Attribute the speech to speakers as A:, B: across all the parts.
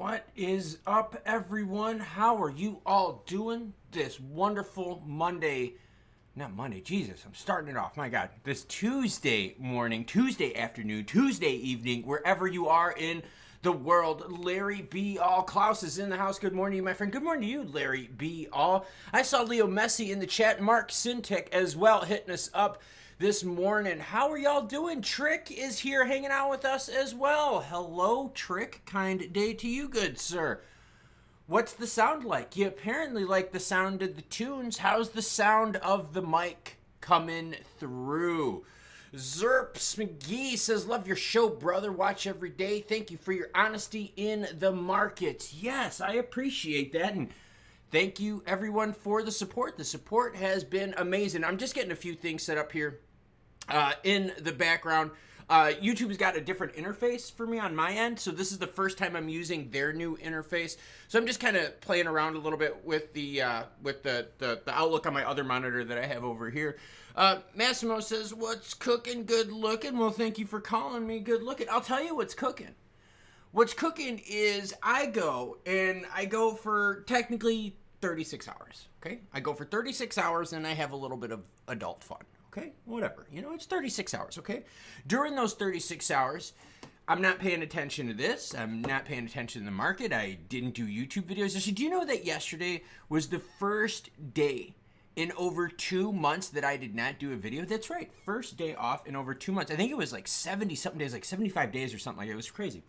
A: What is up, everyone? How are you all doing this wonderful Monday? Not Monday, Jesus, I'm starting it off. My God, this Tuesday morning, Tuesday afternoon, Tuesday evening, wherever you are in the world. Larry B. All Klaus is in the house. Good morning to you, my friend. Good morning to you, Larry B. All. I saw Leo Messi in the chat. Mark Sintek as well hitting us up this morning. How are y'all doing? Trick is here hanging out with us as well. Hello, Trick. Kind day to you, good sir. What's the sound like? You apparently like the sound of the tunes. How's the sound of the mic coming through? Zerps McGee says, love your show, brother. Watch every day. Thank you for your honesty in the markets. Yes, I appreciate that. And thank you, everyone, for the support. The support has been amazing. I'm just getting a few things set up here in the background. YouTube's got a different interface for me on my end, so this is the first time I'm using their new interface. So I'm just kind of playing around a little bit with the outlook on my other monitor that I have over here. Massimo says, what's cooking? Good looking. Well, thank you for calling me good looking. I'll tell you what's cooking. What's cooking is I go for technically 36 hours, okay? I go for 36 hours and I have a little bit of adult fun. Okay, whatever. You know, it's 36 hours, okay? During those 36 hours, I'm not paying attention to this. I'm not paying attention to the market. I didn't do YouTube videos. Actually, do you know that yesterday was the first day in over 2 months that I did not do a video? That's right. First day off in over 2 months. I think it was like 70-something days, like 75 days or something like that. It was crazy.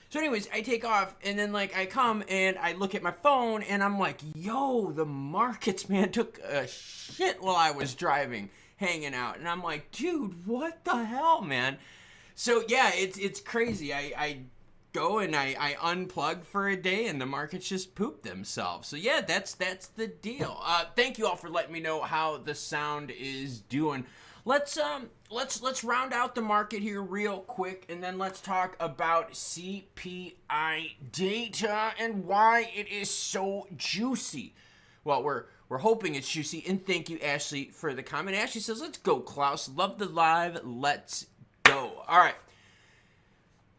A: So anyways, I take off and then like I come and I look at my phone and I'm like, yo, the markets, man, took a shit while I was driving, hanging out. And I'm like, dude, what the hell, man? So yeah, it's crazy. I go and I unplug for a day and the markets just poop themselves. So yeah, that's the deal. Thank you all for letting me know how the sound is doing. Let's round out the market here real quick, and then let's talk about CPI data and why it is so juicy. Well, we're hoping it's juicy, and thank you, Ashley, for the comment. Ashley says, let's go, Klaus. Love the live. Let's go. All right.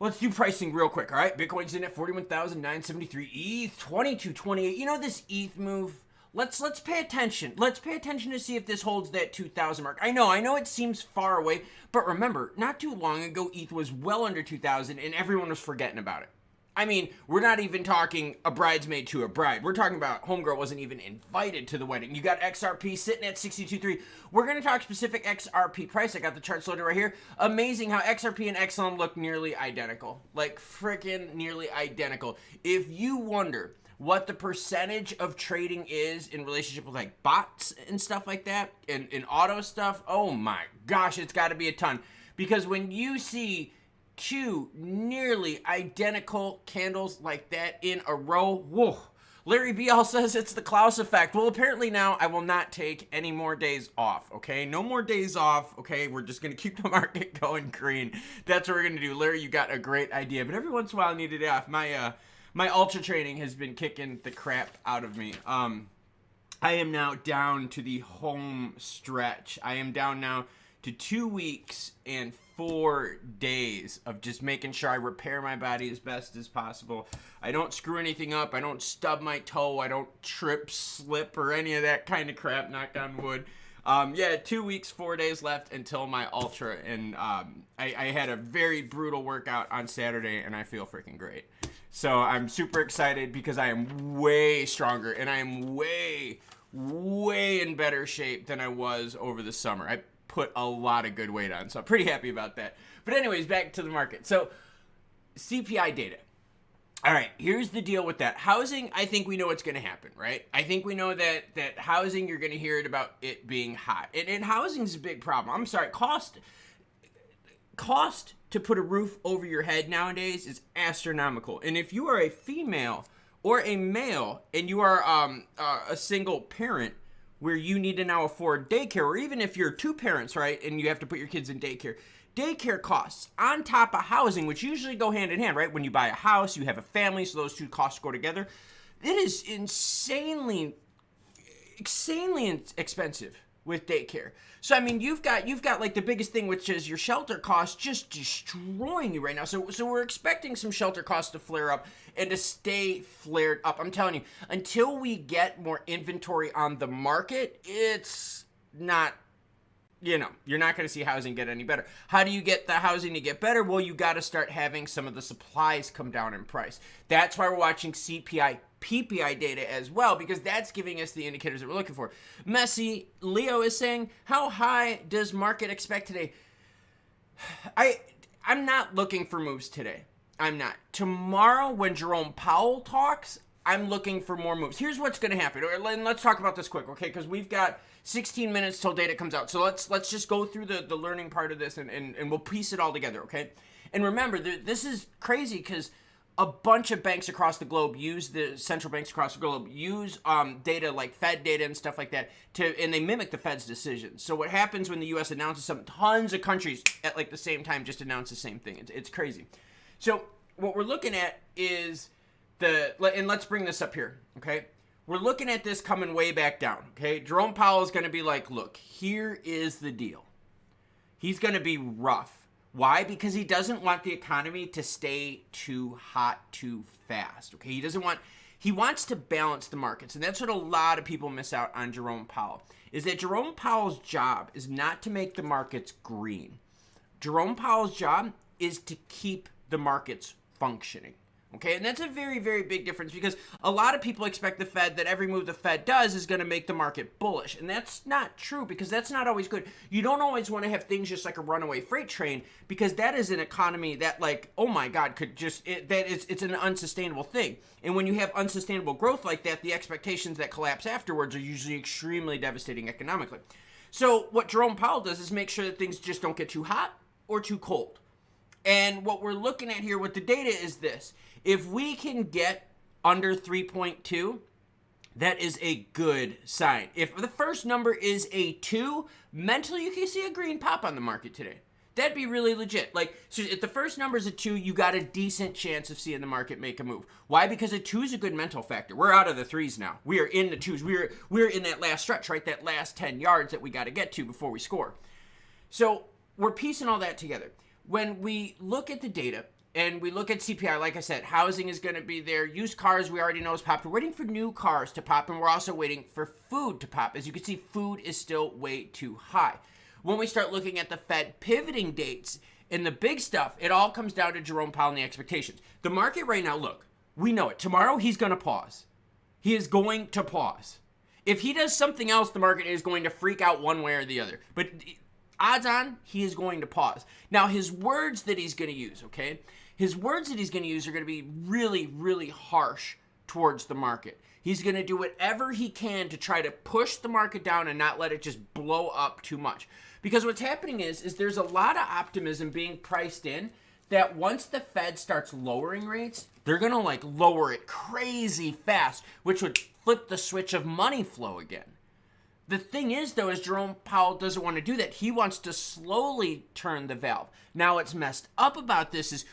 A: Let's do pricing real quick, all right? Bitcoin's in at 41,973. ETH, 2228. You know this ETH move? Let's pay attention. Let's pay attention to see if this holds that 2,000 mark. I know it seems far away, but remember, not too long ago, ETH was well under 2,000, and everyone was forgetting about it. I mean, we're not even talking a bridesmaid to a bride. We're talking about homegirl wasn't even invited to the wedding. You got XRP sitting at 62.3. We're going to talk specific XRP price. I got the charts loaded right here. Amazing how XRP and XLM look nearly identical. Like freaking nearly identical. If you wonder what the percentage of trading is in relationship with like bots and stuff like that, and auto stuff, oh my gosh, it's got to be a ton. Because when you see two nearly identical candles like that in a row, whoa. Larry BL says it's the Klaus effect. Well, apparently now I will not take any more days off, okay? No more days off, okay? We're just going to keep the market going green. That's what we're going to do. Larry, you got a great idea. But every once in a while I need a day off. My ultra training has been kicking the crap out of me. I am now down to the home stretch. I am down now to 2 weeks and 4 days of just making sure I repair my body as best as possible. I don't screw anything up. I don't stub my toe. I don't trip, slip, or any of that kind of crap, knock on wood. Yeah, 2 weeks, 4 days left until my ultra. And I had a very brutal workout on Saturday, and I feel freaking great. So I'm super excited because I am way stronger, and I am way in better shape than I was over the summer. I put a lot of good weight on, so I'm pretty happy about that. But anyways, back to the market. So CPI data. All right, here's the deal with that. Housing, I think we know what's going to happen, right? I think we know that housing, you're going to hear it about it being hot. And housing's a big problem. I'm sorry, cost to put a roof over your head nowadays is astronomical. And if you are a female or a male and you are a single parent where you need to now afford daycare, or even if you're two parents, right, and you have to put your kids in daycare costs on top of housing, which usually go hand in hand, right? When you buy a house, you have a family, so those two costs go together. It is insanely expensive with daycare. So I mean, you've got like the biggest thing, which is your shelter costs just destroying you right now. So we're expecting some shelter costs to flare up and to stay flared up. I'm telling you, until we get more inventory on the market, it's not, you know, you're not going to see housing get any better. How do you get the housing to get better? Well, you got to start having some of the supplies come down in price. That's why we're watching CPI, PPI data as well, because that's giving us the indicators that we're looking for. Messi Leo is saying, how high does market expect today? I'm not looking for moves today. I'm not. Tomorrow, when Jerome Powell talks, I'm looking for more moves. Here's what's going to happen. Let's talk about this quick, okay? Because we've got 16 minutes till data comes out. So let's just go through the learning part of this, and we'll piece it all together, okay? And remember, this is crazy because a bunch of banks across the globe the central banks across the globe use data like Fed data and stuff like that and they mimic the Fed's decisions. So what happens when the U.S. announces something, tons of countries at like the same time just announce the same thing. It's crazy. So what we're looking at is and let's bring this up here, okay? We're looking at this coming way back down, okay? Jerome Powell is going to be like, look, here is the deal. He's going to be rough. Why? Because he doesn't want the economy to stay too hot too fast, okay? He wants to balance the markets, and that's what a lot of people miss out on Jerome Powell, is that Jerome Powell's job is not to make the markets green. Jerome Powell's job is to keep the markets functioning. Okay, and that's a very, very big difference because a lot of people expect the Fed that every move the Fed does is going to make the market bullish. And that's not true because that's not always good. You don't always want to have things just like a runaway freight train because that is an economy that, like, oh my God, it's an unsustainable thing. And when you have unsustainable growth like that, the expectations that collapse afterwards are usually extremely devastating economically. So what Jerome Powell does is make sure that things just don't get too hot or too cold. And what we're looking at here with the data is this. If we can get under 3.2, that is a good sign. If the first number is a 2, mentally you can see a green pop on the market today. That'd be really legit. Like, so if the first number is a 2, you got a decent chance of seeing the market make a move. Why? Because a 2 is a good mental factor. We're out of the 3s now. We are in the 2s. We're in that last stretch, right? That last 10 yards that we got to get to before we score. So we're piecing all that together. When we look at the data and we look at CPI, like I said, housing is going to be there. Used cars, we already know is popped. We're waiting for new cars to pop, and we're also waiting for food to pop. As you can see, food is still way too high. When we start looking at the Fed pivoting dates and the big stuff, it all comes down to Jerome Powell and the expectations. The market right now, look, we know it. Tomorrow, he's going to pause. He is going to pause. If he does something else, the market is going to freak out one way or the other. But odds on, he is going to pause. Now, his words that he's going to use, okay? His words that he's going to use are going to be really, really harsh towards the market. He's going to do whatever he can to try to push the market down and not let it just blow up too much. Because what's happening is there's a lot of optimism being priced in that once the Fed starts lowering rates, they're going to like lower it crazy fast, which would flip the switch of money flow again. The thing is, though, is Jerome Powell doesn't want to do that. He wants to slowly turn the valve. Now, what's messed up about this is,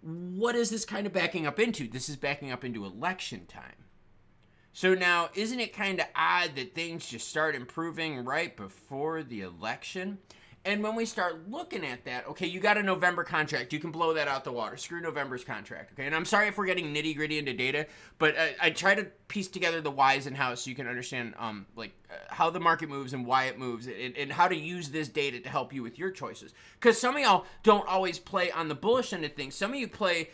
A: what is this kind of backing up into? This is backing up into election time. So now, isn't it kind of odd that things just start improving right before the election? And when we start looking at that, okay, you got a November contract. You can blow that out the water. Screw November's contract, okay? And I'm sorry if we're getting nitty-gritty into data, but I try to piece together the whys and hows so you can understand how the market moves and why it moves and how to use this data to help you with your choices. Because some of y'all don't always play on the bullish end of things. Some of you play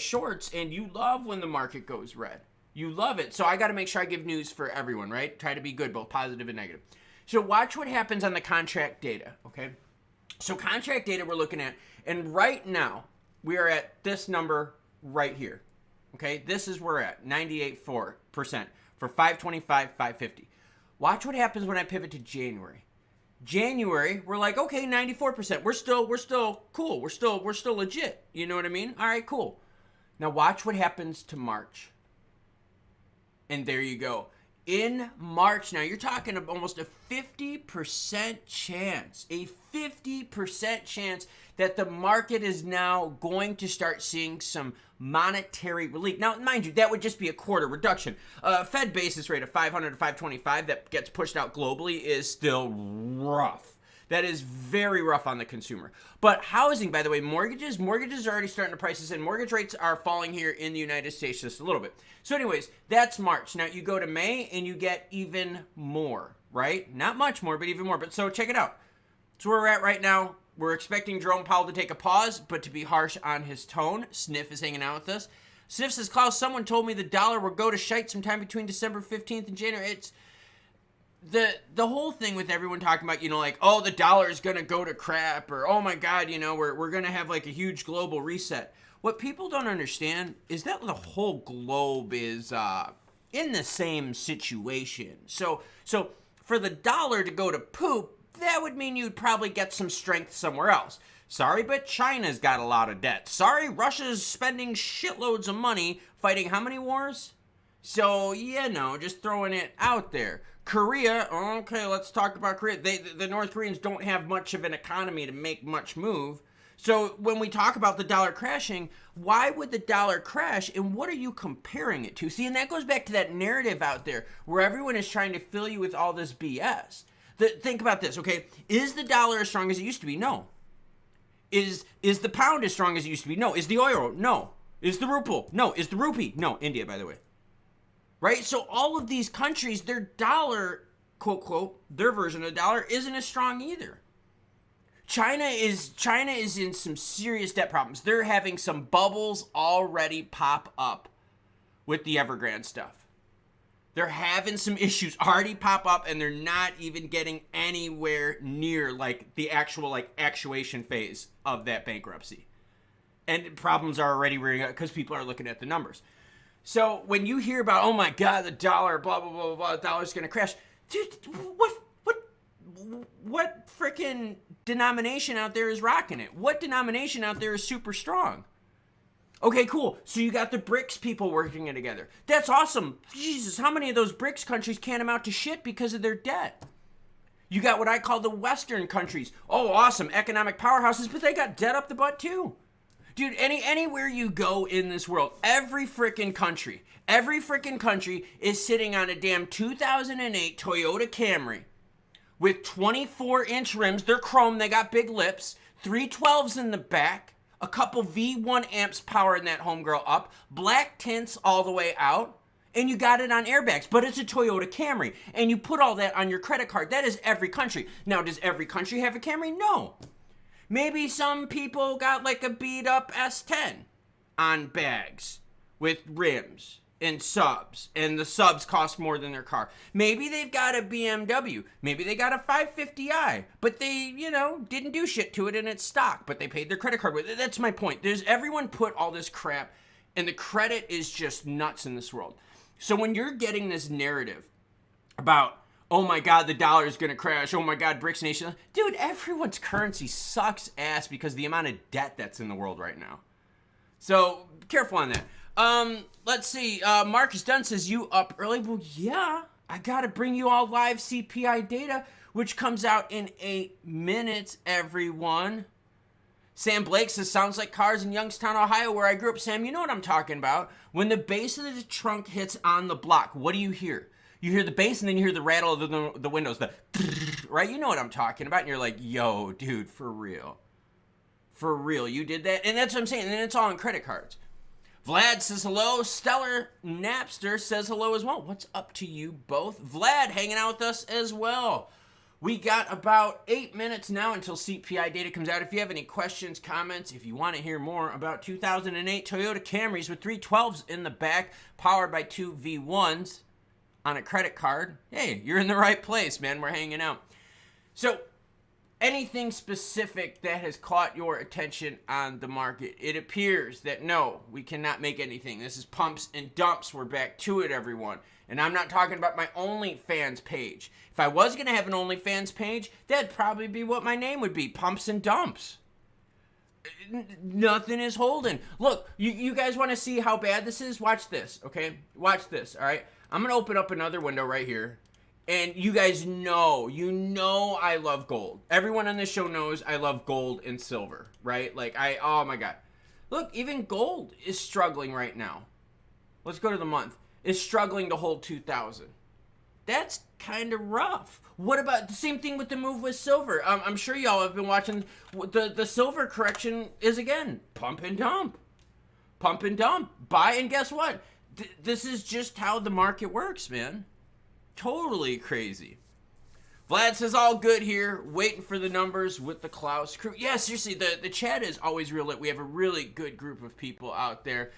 A: shorts and you love when the market goes red. You love it. So I got to make sure I give news for everyone, right? Try to be good, both positive and negative. So watch what happens on the contract data, okay? So contract data we're looking at, and right now, we are at this number right here, okay? This is where we're at, 98.4% for 525, 550. Watch what happens when I pivot to January. January, we're like, okay, 94%. We're still cool. We're still legit. You know what I mean? All right, cool. Now watch what happens to March. And there you go. in March. Now you're talking almost a 50% chance, that the market is now going to start seeing some monetary relief. Now, mind you, that would just be a quarter reduction. Fed basis rate of 500 to 525 that gets pushed out globally is still rough. That is very rough on the consumer. But housing, by the way, mortgages are already starting to price this in. Mortgage rates are falling here in the United States just a little bit. So anyways, that's March. Now you go to May and you get even more, right? Not much more, but even more. But so check it out. That's where we're at right now. We're expecting Jerome Powell to take a pause, but to be harsh on his tone. Sniff is hanging out with us. Sniff says, Klaus, someone told me the dollar will go to shite sometime between December 15th and January. It's the whole thing with everyone talking about, like, oh, the dollar is going to go to crap, or, oh my God, we're going to have like a huge global reset. What people don't understand is that the whole globe is in the same situation. So for the dollar to go to poop, that would mean you'd probably get some strength somewhere else. Sorry, but China's got a lot of debt. Sorry, Russia's spending shitloads of money fighting how many wars? So, just throwing it out there. Korea, okay, let's talk about Korea. The North Koreans don't have much of an economy to make much move. So when we talk about the dollar crashing, why would the dollar crash, and what are you comparing it to? See, and that goes back to that narrative out there where everyone is trying to fill you with all this BS. Think about this, okay? Is the dollar as strong as it used to be? No. Is the pound as strong as it used to be? No. Is the euro? No. Is the ruble? No. Is the rupee? No. India, by the way. Right? So all of these countries, their dollar, quote, quote, their version of the dollar isn't as strong either. China is in some serious debt problems. They're having some bubbles already pop up with the Evergrande stuff. They're having some issues already pop up, and they're not even getting anywhere near like the actual actuation phase of that bankruptcy. And problems are already rearing up because people are looking at the numbers. So when you hear about, oh my God, the dollar, blah, blah, blah, blah, the dollar's going to crash. Dude, what freaking denomination out there is rocking it? What denomination out there is super strong? Okay, cool. So you got the BRICS people working it together. That's awesome. Jesus, how many of those BRICS countries can't amount to shit because of their debt? You got what I call the Western countries. Oh, awesome. Economic powerhouses, but they got debt up the butt too. Dude, anywhere you go in this world, every freaking country is sitting on a damn 2008 Toyota Camry with 24-inch rims. They're chrome. They got big lips. 312s in the back. A couple V1 amps powering that homegirl up. Black tints all the way out. And you got it on airbags. But it's a Toyota Camry. And you put all that on your credit card. That is every country. Now, does every country have a Camry? No. Maybe some people got like a beat up S10 on bags with rims and subs, and the subs cost more than their car. Maybe they've got a BMW. Maybe they got a 550i, but they, didn't do shit to it and it's stock, but they paid their credit card with it. That's my point. Everyone put all this crap, and the credit is just nuts in this world. So when you're getting this narrative about, oh my God, the dollar is going to crash. Oh my God, BRICS nation. Dude, everyone's currency sucks ass because of the amount of debt that's in the world right now. So careful on that. Let's see. Marcus Dunn says, you up early? Well, yeah, I got to bring you all live CPI data, which comes out in 8 minutes, everyone. Sam Blake says, sounds like cars in Youngstown, Ohio, where I grew up. Sam, you know what I'm talking about. When the base of the trunk hits on the block, what do you hear? You hear the bass, and then you hear the rattle of the windows, right? You know what I'm talking about. And you're like, yo, dude, for real. For real, you did that? And that's what I'm saying. And it's all on credit cards. Vlad says hello. Stellar Napster says hello as well. What's up to you both? Vlad hanging out with us as well. We got about 8 minutes now until CPI data comes out. If you have any questions, comments, if you want to hear more about 2008 Toyota Camrys with 312s in the back, powered by 2 V1s, on a credit card, hey, you're in the right place, man. We're hanging out. So, anything specific that has caught your attention on the market? It appears that no, we cannot make anything. This is pumps and dumps. We're back to it, everyone. And I'm not talking about my OnlyFans page. If I was going to have an OnlyFans page, that'd probably be what my name would be, Pumps and Dumps. Nothing is holding. Look, you guys want to see how bad this is? Watch this, okay? Watch this, all right? I'm going to open up another window right here. And you guys know, I love gold. Everyone on this show knows I love gold and silver, right? Like, oh my God. Look, even gold is struggling right now. Let's go to the month. It's struggling to hold 2,000. That's kind of rough. What about the same thing with the move with silver? I'm sure y'all have been watching. The silver correction is, again, pump and dump. Pump and dump. Buy, and guess what? This is just how the market works, man. Totally crazy. Vlad says, all good here. Waiting for the numbers with the Klaus crew. Yeah, seriously, the chat is always real lit. We have a really good group of people out there.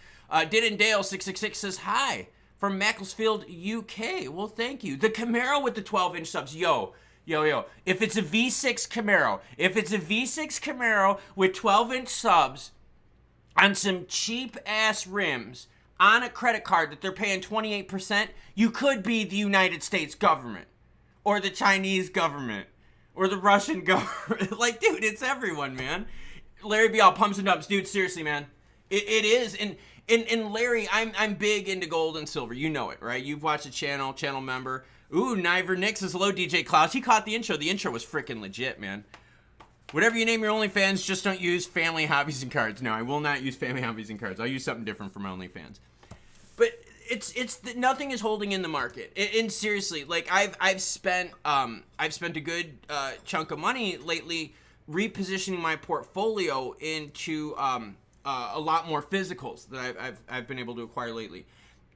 A: Didden Dale 666 says, hi. From Macclesfield, UK. Well, thank you. The Camaro with the 12-inch subs. Yo. If it's a V6 Camaro with 12-inch subs on some cheap-ass rims on a credit card that they're paying 28%, you could be the United States government or the Chinese government or the Russian government. Like, dude, it's everyone, man. Larry B. all pumps and dumps. Dude, seriously, man. It is. And Larry, I'm big into gold and silver. You know it, right? You've watched the channel member. Ooh, Niver Nix says, hello, DJ Klaus. He caught the intro. The intro was freaking legit, man. Whatever you name your OnlyFans, just don't use family hobbies and cards. No, I will not use family hobbies and cards. I'll use something different for my OnlyFans. But nothing is holding in the market. And seriously, like I've spent a good chunk of money lately repositioning my portfolio into a lot more physicals that I've been able to acquire lately.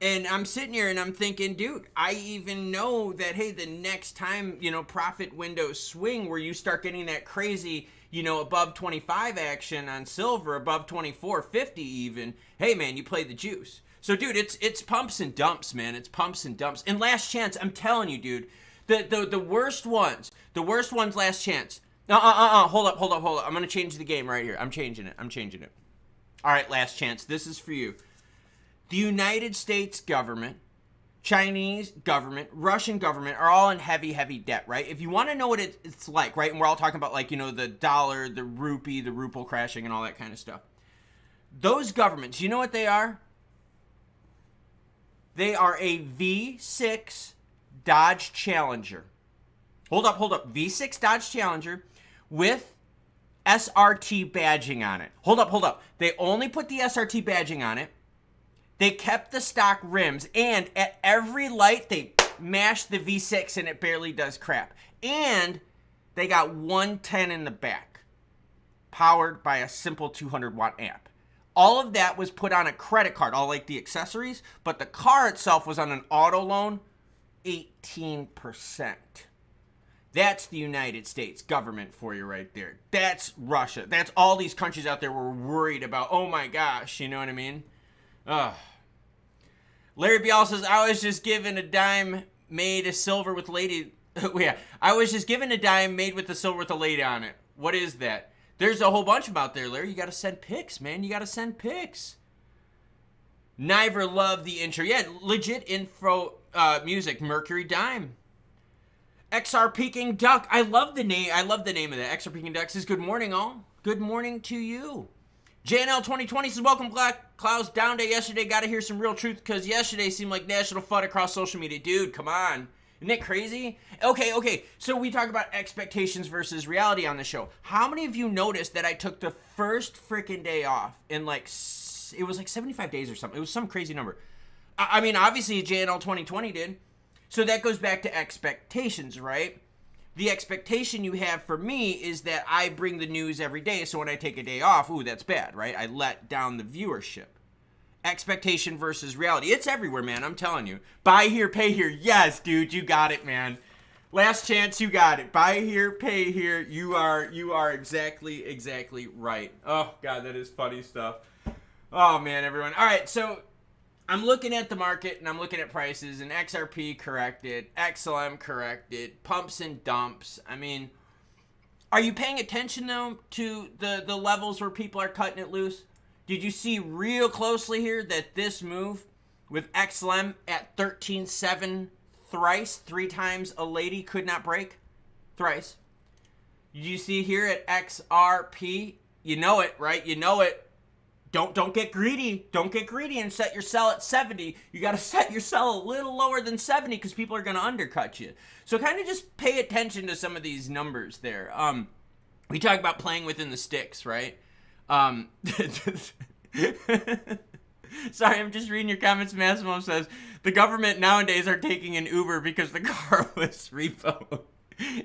A: And I'm sitting here and I'm thinking, dude, I even know that, hey, the next time, profit windows swing where you start getting that crazy, above 25 action on silver, above 24.50 even, hey, man, you play the juice. So, dude, it's pumps and dumps, man. It's pumps and dumps. And last chance, I'm telling you, dude, the worst ones, last chance. Hold up. I'm going to change the game right here. I'm changing it. All right, last chance. This is for you. The United States government, Chinese government, Russian government are all in heavy, heavy debt, right? If you want to know what it's like, right? And we're all talking about, like, the dollar, the rupee, the ruble crashing and all that kind of stuff. Those governments, you know what they are? They are a V6 Dodge Challenger. Hold up. V6 Dodge Challenger with SRT badging on it. Hold up. They only put the SRT badging on it. They kept the stock rims, and at every light, they mash the V6, and it barely does crap. And they got 110 in the back, powered by a simple 200-watt amp. All of that was put on a credit card, all like the accessories, but the car itself was on an auto loan, 18%. That's the United States government for you right there. That's Russia. That's all these countries out there were worried about. Oh my gosh, you know what I mean? Ugh. Larry Bial says, I was just given a dime made of silver with lady. Yeah, I was just given a dime made with the silver with a lady on it. What is that? There's a whole bunch of them out there, Larry. You got to send pics, man. You got to send pics. Niver loved the intro. Yeah, legit info music. Mercury Dime. XR Peking Duck. I love the name. I love the name of that. XR Peking Duck says, good morning, all. Good morning to you. JNL 2020 says, welcome, Black Clouds. Down day yesterday. Got to hear some real truth because yesterday seemed like national FUD across social media. Dude, come on. Isn't it crazy? Okay. So we talk about expectations versus reality on the show. How many of you noticed that I took the first freaking day off in it was like 75 days or something. It was some crazy number. I mean, obviously JNL 2020 did. So that goes back to expectations, right? The expectation you have for me is that I bring the news every day, so when I take a day off, ooh, that's bad, right? I let down the viewership. Expectation versus reality. It's everywhere, man, I'm telling you. Buy here, pay here. Yes, dude, you got it, man. Last chance, you got it. Buy here, pay here. You are exactly right. Oh, God, that is funny stuff. Oh, man, everyone. All right, so I'm looking at the market and I'm looking at prices, and XRP corrected, XLM corrected, pumps and dumps. I mean, are you paying attention though to the levels where people are cutting it loose? Did you see real closely here that this move with XLM at 13.7 thrice, 3 times a lady could not break? Thrice. Did you see here at XRP? You know it, right? You know it. don't get greedy. Don't get greedy and set your sell at 70. You got to set your sell a little lower than 70 because people are going to undercut you. So kind of just pay attention to some of these numbers there. We talk about playing within the sticks, right? Sorry, I'm just reading your comments. Massimo says, the government nowadays are taking an Uber because the car was repoed.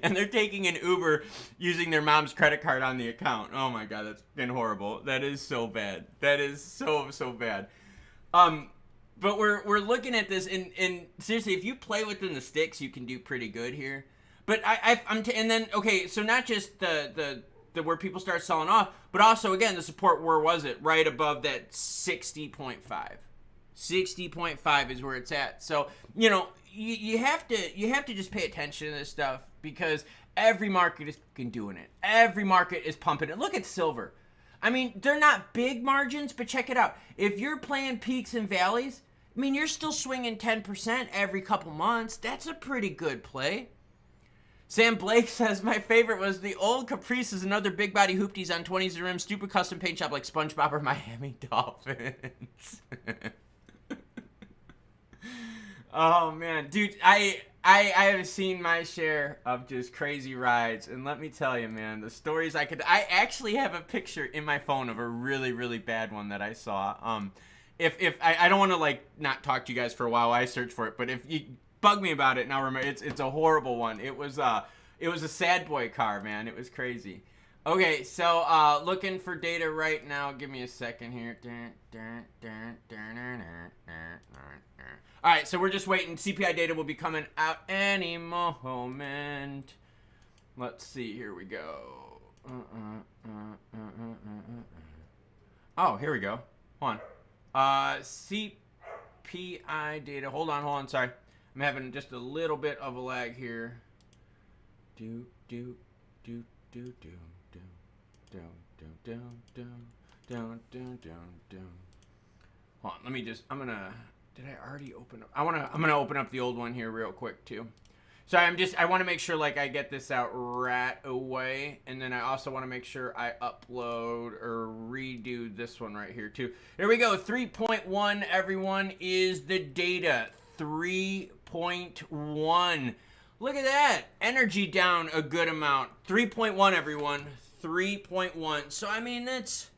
A: And they're taking an Uber using their mom's credit card on the account. Oh my God, that's been horrible. That is so bad. That is so bad. But we're looking at this, and seriously, if you play within the sticks, you can do pretty good here. But and then okay, so not just the where people start selling off, but also again the support. Where was it? Right above that 60.5. 60.5 is where it's at. So you know you have to just pay attention to this stuff because every market is fucking doing it. Every market is pumping it. Look at silver. I mean, they're not big margins, but check it out. If you're playing peaks and valleys, I mean, you're still swinging 10% every couple months. That's a pretty good play. Sam Blake says, my favorite was the old Caprices and other big body hoopties on 20s rim, stupid custom paint shop like SpongeBob or Miami Dolphins. Oh, man. Dude, I have seen my share of just crazy rides, and let me tell you, man, the stories I actually have a picture in my phone of a really, really bad one that I saw. If I don't want to, like, not talk to you guys for a while, I search for it, but if you bug me about it, and I'll remember, it's a horrible one. It was a sad boy car, man. It was crazy. Okay, so looking for data right now. Give me a second here. All right, so we're just waiting. CPI data will be coming out any moment. Let's see. Here we go. Oh, here we go. Hold on. CPI data. Hold on. Sorry. I'm having just a little bit of a lag here. Hold on, let me just, did I already open up? I'm gonna open up the old one here real quick too. So I want to make sure like I get this out right away, and then I also want to make sure I upload or redo this one right here too. Here we go. 3.1, everyone, is the data. 3.1. Look at that. Energy down a good amount. 3.1, everyone. 3.1. So I mean that's,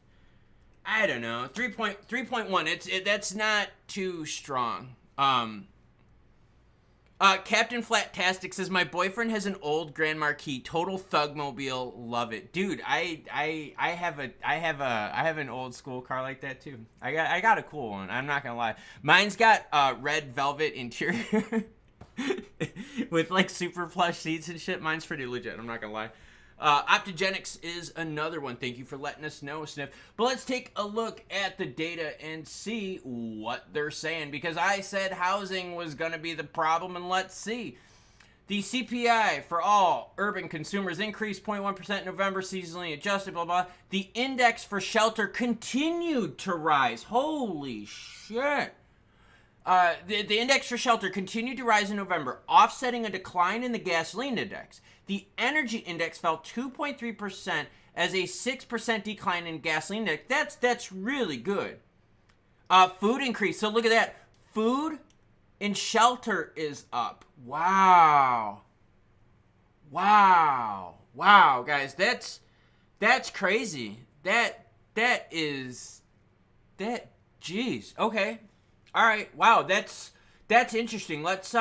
A: I don't know. 3.1. That's not too strong. Captain Flatastic says, my boyfriend has an old Grand Marquis, total thugmobile, love it. Dude, I have an old school car like that too. I got a cool one, I'm not gonna lie. Mine's got red velvet interior with like super plush seats and shit. Mine's pretty legit, I'm not gonna lie. Optogenics is another one. Thank you for letting us know, Sniff. But let's take a look at the data and see what they're saying, because I said housing was going to be the problem, and let's see. The CPI for all urban consumers increased 0.1% in November, seasonally adjusted, blah, blah. The index for shelter continued to rise. Holy shit. The index for shelter continued to rise in November, offsetting a decline in the gasoline index. The energy index fell 2.3% as a 6% decline in gasoline index. That's really good. Food increased. So look at that. Food and shelter is up. Wow, guys. That's crazy. Geez. Okay. All right. Wow. That's interesting. Let's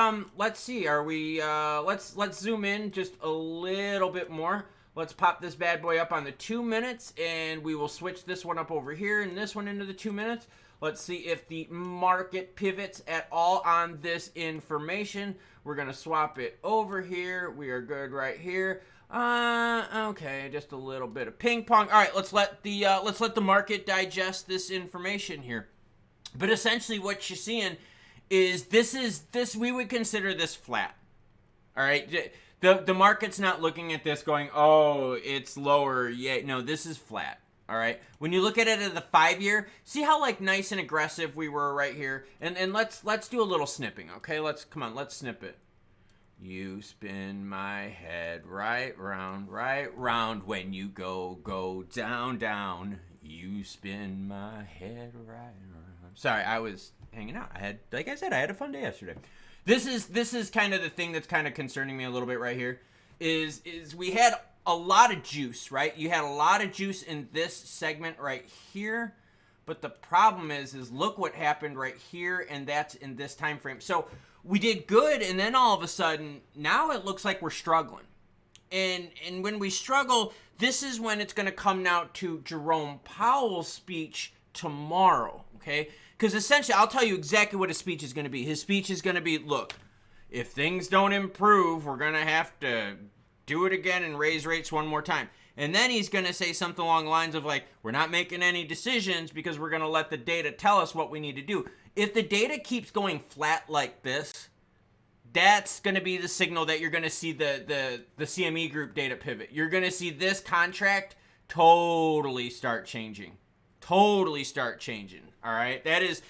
A: see. Are we let's zoom in just a little bit more. Let's pop this bad boy up on the 2 minutes, and we will switch this one up over here and this one into the 2 minutes. Let's see if the market pivots at all on this information. We're gonna swap it over here. We are good right here. Okay, just a little bit of ping pong. All right, let's let the market digest this information here. But essentially, what you're seeing is this we would consider this flat. All right, the market's not looking at this going, oh, it's lower. Yeah, no, this is flat. All right, when you look at it at the 5-year, see how like nice and aggressive we were right here, and let's do a little snipping. Okay, let's snip it. You spin my head right round when you go down. You spin my head right around. Sorry, I was hanging out. I had, like I said, I had a fun day yesterday. This is kind of the thing that's kind of concerning me a little bit right here. Is we had a lot of juice, right? You had a lot of juice in this segment right here. But the problem is look what happened right here, and that's in this time frame. So we did good, and then all of a sudden, now it looks like we're struggling. And when we struggle, this is when it's going to come now to Jerome Powell's speech tomorrow, okay? Because essentially, I'll tell you exactly what his speech is going to be. His speech is going to be, look, if things don't improve, we're going to have to do it again and raise rates one more time. And then he's going to say something along the lines of like, we're not making any decisions because we're going to let the data tell us what we need to do. If the data keeps going flat like this, that's going to be the signal that you're going to see the CME group data pivot. You're going to see this contract totally start changing. Totally start changing. All right? That is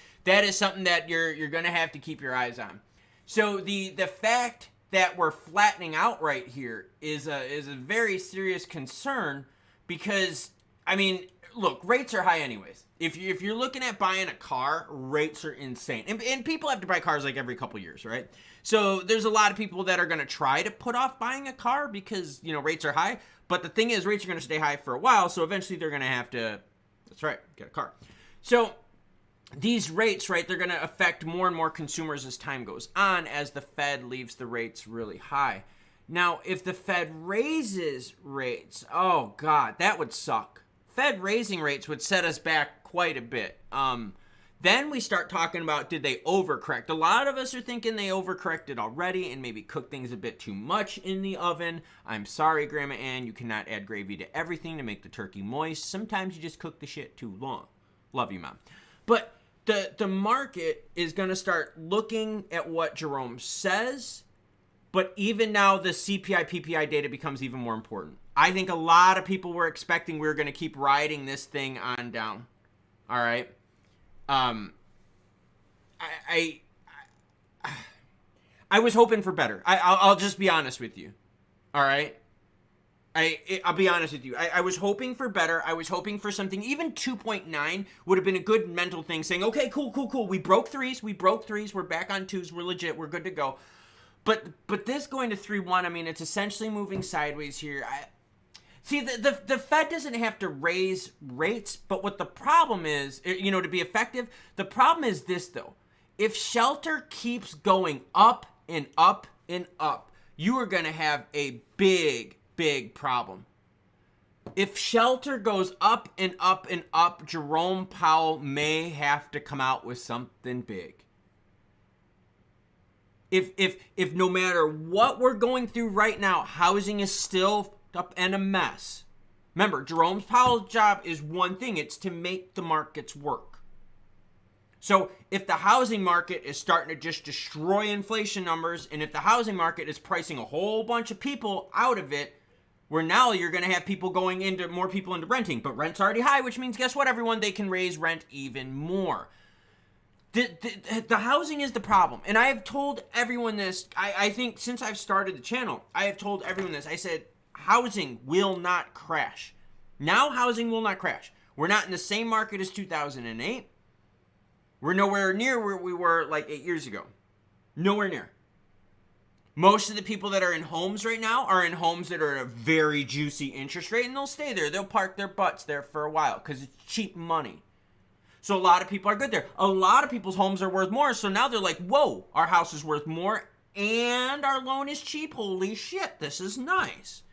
A: something that you're going to have to keep your eyes on. So the fact that we're flattening out right here is a very serious concern because, I mean, look, rates are high anyways. If you're looking at buying a car, rates are insane. And people have to buy cars like every couple years, right? So there's a lot of people that are going to try to put off buying a car because, you know, rates are high. But the thing is, rates are going to stay high for a while, so eventually they're going to have to, that's right, get a car. So these rates, right, they're going to affect more and more consumers as time goes on as the Fed leaves the rates really high. Now, if the Fed raises rates, oh, God, that would suck. Fed raising rates would set us back quite a bit. Then we start talking about, did they overcorrect? A lot of us are thinking they overcorrected already and maybe cooked things a bit too much in the oven. I'm sorry, Grandma Ann, you cannot add gravy to everything to make the turkey moist. Sometimes you just cook the shit too long. Love you, Mom. But the market is going to start looking at what Jerome says, but even now the CPI, PPI data becomes even more important. I think a lot of people were expecting we were going to keep riding this thing on down. All right. I was hoping for better. I'll just be honest with you. All right. I'll be honest with you. I was hoping for better. I was hoping for something. Even 2.9 would have been a good mental thing saying, okay, cool. We broke threes. We're back on twos. We're legit. We're good to go. But this going to 3.1, I mean, it's essentially moving sideways here. See, the Fed doesn't have to raise rates, but what the problem is, you know, to be effective, the problem is this, though. If shelter keeps going up and up and up, you are going to have a big problem. If shelter goes up and up and up, Jerome Powell may have to come out with something big. If no matter what we're going through right now, housing is still up and a mess. Remember, Jerome Powell's job is one thing. It's to make the markets work. So if the housing market is starting to just destroy inflation numbers, and if the housing market is pricing a whole bunch of people out of it, where now you're going to have more people into renting. But rent's already high, which means, guess what, everyone? They can raise rent even more. The housing is the problem. And I have told everyone this, I think since I've started the channel, I have told everyone this. I said, housing will not crash. Now housing will not crash. We're not in the same market as 2008. We're nowhere near where we were like 8 years ago. Nowhere near. Most of the people that are in homes right now are in homes that are at a very juicy interest rate, and they'll stay there. They'll park their butts there for a while because it's cheap money. So a lot of people are good there. A lot of people's homes are worth more, so now they're like, whoa, our house is worth more and our loan is cheap. Holy shit, this is nice.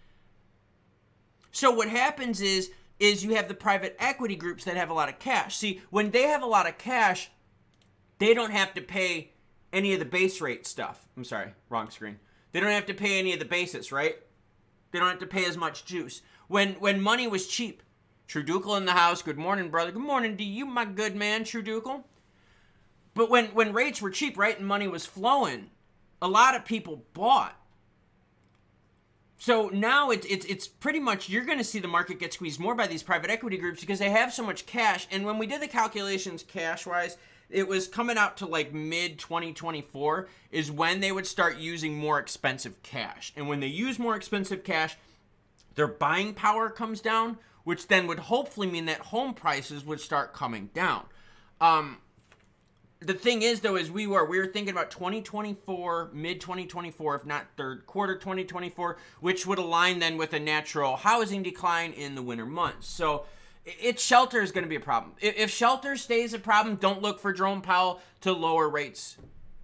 A: So what happens is you have the private equity groups that have a lot of cash. See, when they have a lot of cash, they don't have to pay any of the base rate stuff. I'm sorry, wrong screen. They don't have to pay any of the basis, right? They don't have to pay as much juice. When money was cheap, Truducle in the house, good morning, brother. Good morning to you, my good man, Truducle. But when rates were cheap, right, and money was flowing, a lot of people bought. So now it's pretty much, you're going to see the market get squeezed more by these private equity groups because they have so much cash. And when we did the calculations cash-wise, it was coming out to like mid-2024 is when they would start using more expensive cash. And when they use more expensive cash, their buying power comes down, which then would hopefully mean that home prices would start coming down. The thing is, though, is we were thinking about 2024, mid 2024, if not third quarter 2024, which would align then with a natural housing decline in the winter months. So shelter is going to be a problem. If shelter stays a problem, don't look for Jerome Powell to lower rates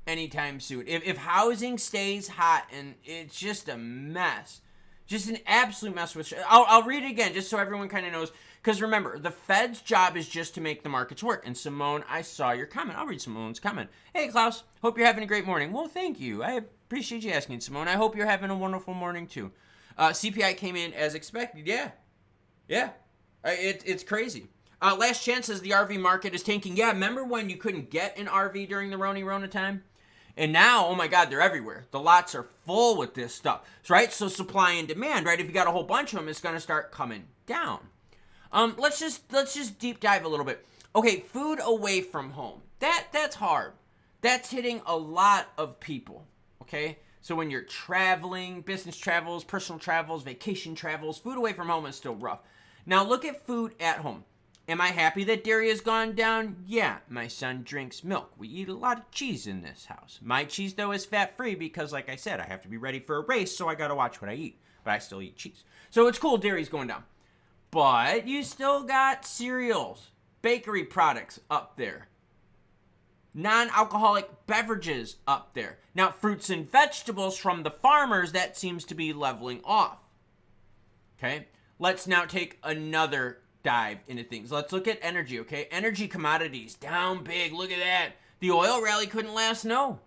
A: anytime soon. If housing stays hot and it's just a mess, just an absolute mess with, I'll read it again just so everyone kind of knows. Because remember, the Fed's job is just to make the markets work. And Simone, I saw your comment. I'll read Simone's comment. Hey, Klaus, hope you're having a great morning. Well, thank you. I appreciate you asking, Simone. I hope you're having a wonderful morning, too. CPI came in as expected. Yeah. It's crazy. Last chance says the RV market is tanking. Yeah, remember when you couldn't get an RV during the Rona time? And now, oh my God, they're everywhere. The lots are full with this stuff, right? So supply and demand, right? If you got a whole bunch of them, it's going to start coming down. Let's just deep dive a little bit. Okay, food away from home. That's hard. That's hitting a lot of people. Okay, so when you're traveling, business travels, personal travels, vacation travels, food away from home is still rough. Now look at food at home. Am I happy that dairy has gone down? Yeah, my son drinks milk. We eat a lot of cheese in this house. My cheese, though, is fat-free because, like I said, I have to be ready for a race, so I got to watch what I eat. But I still eat cheese. So it's cool dairy's going down. But you still got cereals, bakery products up there. Non-alcoholic beverages up there. Now, fruits and vegetables from the farmers, that seems to be leveling off. Okay, let's now take another dive into things. Let's look at energy, okay? Energy commodities, down big. Look at that. The oil rally couldn't last, no.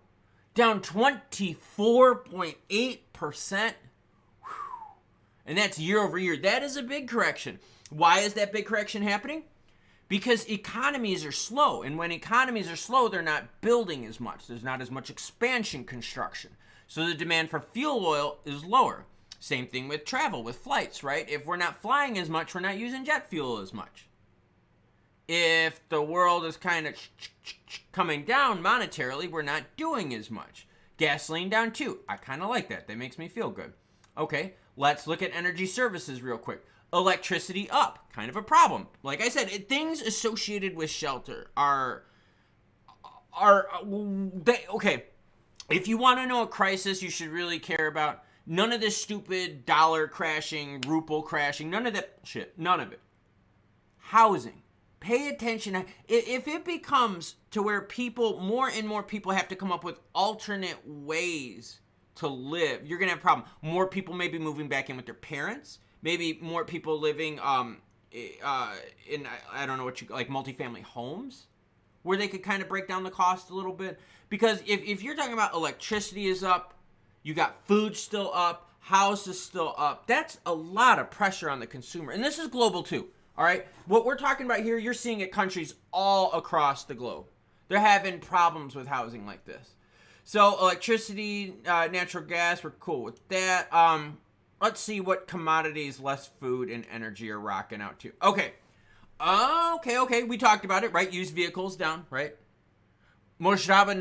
A: Down 24.8%. And that's year over year. That is a big correction. Why is that big correction happening? Because economies are slow. And when economies are slow, they're not building as much. There's not as much expansion construction. So the demand for fuel oil is lower. Same thing with travel, with flights, right? If we're not flying as much, we're not using jet fuel as much. If the world is kind of coming down monetarily, we're not doing as much. Gasoline down too. I kind of like that. That makes me feel good. Okay, let's look at energy services real quick. Electricity up, kind of a problem. Like I said, things associated with shelter are okay. If you want to know a crisis you should really care about, none of this stupid dollar crashing, ruble crashing, none of that shit, none of it. Housing. Pay attention. If it becomes to where people, more and more people have to come up with alternate ways to live, you're going to have a problem. More people may be moving back in with their parents. Maybe more people living in, I don't know what you, like multifamily homes, where they could kind of break down the cost a little bit. Because if you're talking about electricity is up, you got food still up, house is still up, that's a lot of pressure on the consumer. And this is global too, all right? What we're talking about here, you're seeing it countries all across the globe. They're having problems with housing like this. So electricity, natural gas, we're cool with that. Let's see what commodities, less food and energy are rocking out to. Okay. We talked about it, right? Used vehicles down, right? Moshraba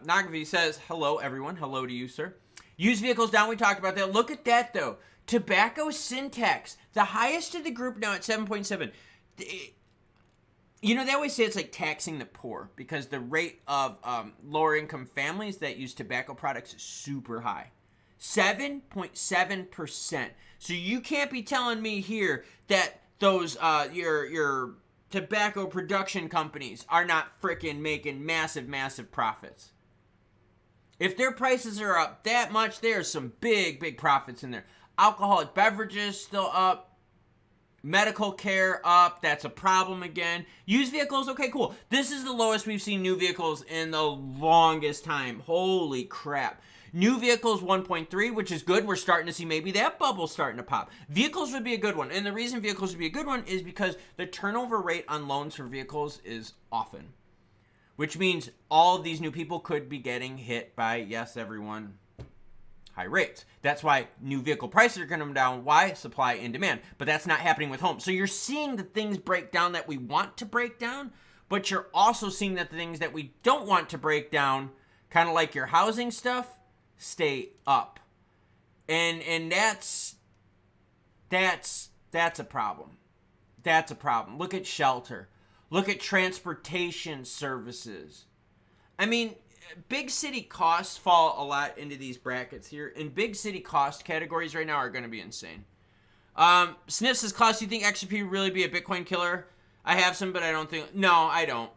A: Nagvi says, hello, everyone. Hello to you, sir. Used vehicles down, we talked about that. Look at that, though. Tobacco syntax, the highest of the group now at 7.7. You know, they always say it's like taxing the poor because the rate of lower income families that use tobacco products is super high. 7.7%. So you can't be telling me here that those your tobacco production companies are not freaking making massive profits. If their prices are up that much, there's some big profits in there. Alcoholic beverages still up. Medical care up. That's a problem again. Used vehicles, okay, cool. This is the lowest we've seen new vehicles in the longest time. Holy crap. New vehicles 1.3, which is good. We're starting to see maybe that bubble starting to pop. Vehicles would be a good one. And the reason vehicles would be a good one is because the turnover rate on loans for vehicles is often. Which means all of these new people could be getting hit by, yes, everyone, high rates. That's why new vehicle prices are going to come down. Why? Supply and demand. But that's not happening with homes. So you're seeing the things break down that we want to break down, but you're also seeing that the things that we don't want to break down, kind of like your housing stuff, stay up. And that's a problem. That's a problem. Look at shelter. Look at transportation services. I mean, big city costs fall a lot into these brackets here, and big city cost categories right now are going to be insane. Sniff says, Klaus, do you think XRP would really be a Bitcoin killer? I have some, but I don't think... No, I don't.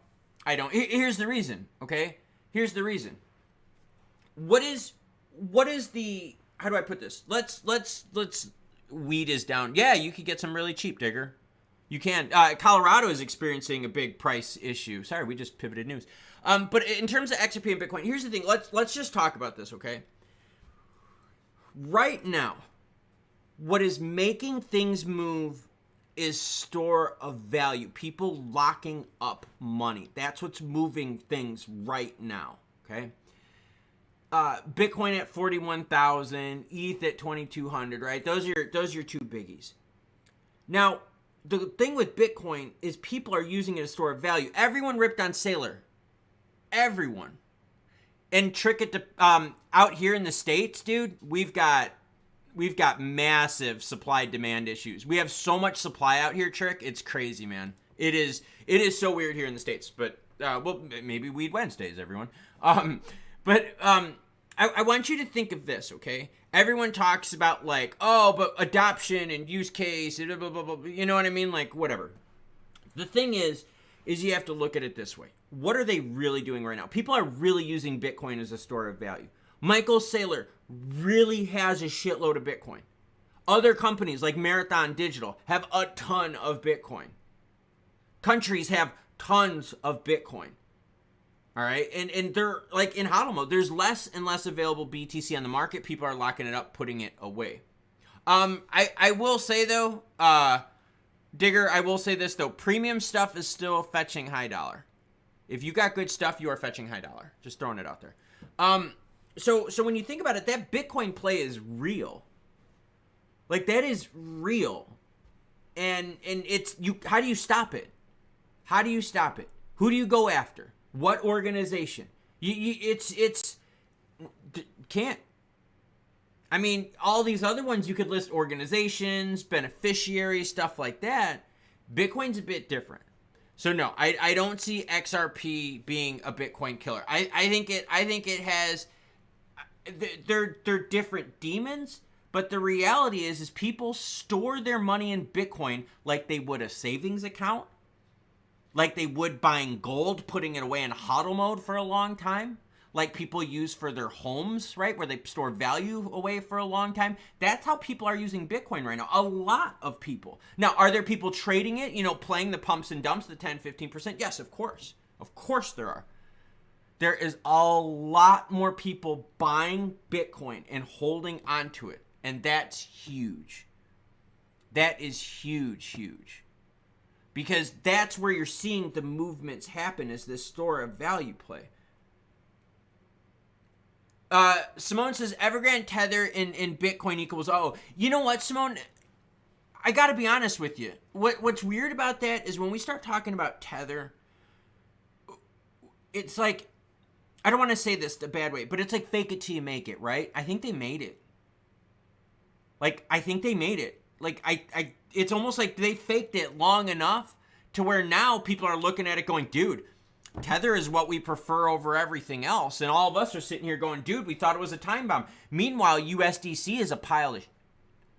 A: Here's the reason, okay? Here's the reason. What is the... How do I put this? Let's weed is down. Yeah, you could get some really cheap, Digger. You can. Colorado is experiencing a big price issue. Sorry, we just pivoted news. But in terms of XRP and Bitcoin, here's the thing. Let's just talk about this, okay? Right now, what is making things move is store of value. People locking up money. That's what's moving things right now, okay? Bitcoin at 41,000, ETH at 2,200, right? Those are your two biggies. Now, the thing with Bitcoin is people are using it as store of value. Everyone ripped on Sailor. Everyone. And trick it to out here in the States, dude, we've got massive supply demand issues. We have so much supply out here, Trick. It's crazy, man. It is so weird here in the States, but well, maybe Weed Wednesdays, everyone. I want you to think of this, okay? Everyone talks about like, oh, but adoption and use case, blah, blah, blah, blah, you know what I mean? Like, whatever. The thing is you have to look at it this way. What are they really doing right now? People are really using Bitcoin as a store of value. Michael Saylor really has a shitload of Bitcoin. Other companies like Marathon Digital have a ton of Bitcoin. Countries have tons of Bitcoin. All right, and they're like in hodl mode. There's less and less available BTC on the market. People are locking it up, putting it away. I will say though, Digger, I will say this though, premium stuff is still fetching high dollar. If you got good stuff, you are fetching high dollar. Just throwing it out there. So when you think about it, that Bitcoin play is real. Like that is real, and it's you. How do you stop it? How do you stop it? Who do you go after? What organization? It's can't. I mean, all these other ones you could list organizations, beneficiaries, stuff like that. Bitcoin's a bit different. So no, I don't see XRP being a Bitcoin killer. I think it has. They're different demons, but the reality is people store their money in Bitcoin like they would a savings account. Like they would buying gold, putting it away in hodl mode for a long time. Like people use for their homes, right? Where they store value away for a long time. That's how people are using Bitcoin right now. A lot of people. Now, are there people trading it, playing the pumps and dumps, the 10, 15%? Yes, of course. Of course there are. There is a lot more people buying Bitcoin and holding onto it. And that's huge. That is huge, huge. Because that's where you're seeing the movements happen, is this store of value play. Simone says Evergrande Tether in Bitcoin equals, oh, you know what, Simone? I got to be honest with you. What's weird about that is when we start talking about Tether, it's like, I don't want to say this a bad way, but it's like fake it till you make it, right? I think they made it. Like, I think they made it. Like, it's almost like they faked it long enough to where now people are looking at it going, dude, Tether is what we prefer over everything else. And all of us are sitting here going, dude, we thought it was a time bomb. Meanwhile, USDC is a pile of,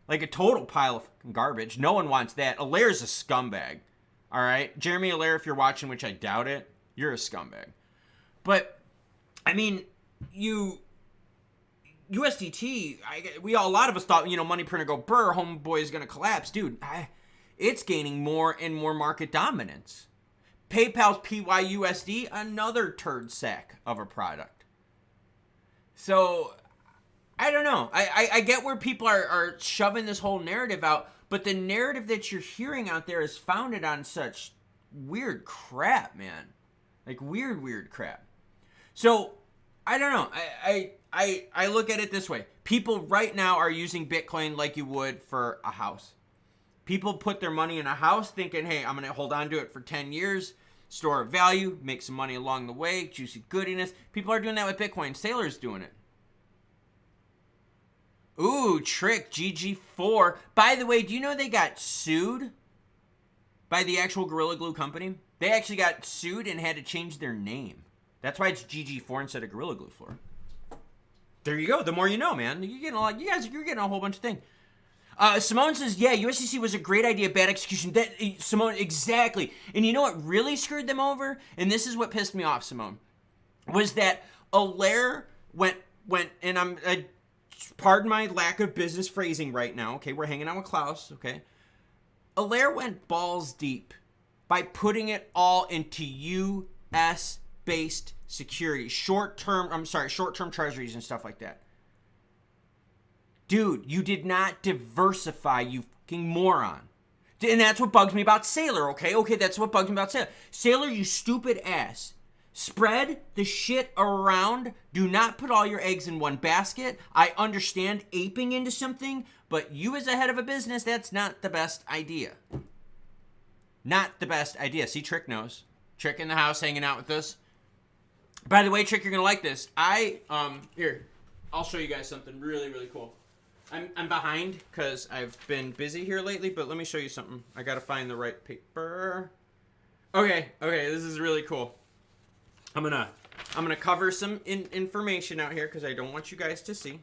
A: like a total pile of garbage. No one wants that. Alaire's a scumbag. All right? Jeremy Allaire, if you're watching, which I doubt it, you're a scumbag. But, I mean, USDT, a lot of us thought, money printer go burr, homeboy is going to collapse. Dude, it's gaining more and more market dominance. PayPal's PYUSD, another turd sack of a product. So, I don't know. I get where people are shoving this whole narrative out, but the narrative that you're hearing out there is founded on such weird crap, man. Like weird crap. So, I don't know. I look at it this way. People right now are using Bitcoin like you would for a house. People put their money in a house thinking, hey, I'm going to hold on to it for 10 years, store of value, make some money along the way, juicy goodiness. People are doing that with Bitcoin. Sailor's doing it. Ooh, Trick, GG4. By the way, do you know they got sued? by the actual Gorilla Glue company. They actually got sued and had to change their name. That's why it's GG4 instead of Gorilla Glue 4. There you go. The more you know, man. You're getting a lot. You're getting a whole bunch of things. Simone says, yeah, USDC was a great idea, bad execution. Simone, exactly. And you know what really screwed them over? And this is what pissed me off, Simone, was that Allaire went, and pardon my lack of business phrasing right now, okay? We're hanging out with Klaus, okay? Allaire went balls deep by putting it all into U.S.-based security, short-term treasuries and stuff like that. Dude, you did not diversify, you fucking moron. And that's what bugs me about Saylor, okay? Okay, that's what bugs me about Saylor. Saylor, you stupid ass. Spread the shit around. Do not put all your eggs in one basket. I understand aping into something, but you as a head of a business, that's not the best idea. Not the best idea. See, Trick knows. Trick in the house hanging out with us. By the way, Trick, you're going to like this. Here, I'll show you guys something really, really cool. I'm behind because I've been busy here lately, but let me show you something. I got to find the right paper. Okay, this is really cool. I'm gonna cover some information out here because I don't want you guys to see.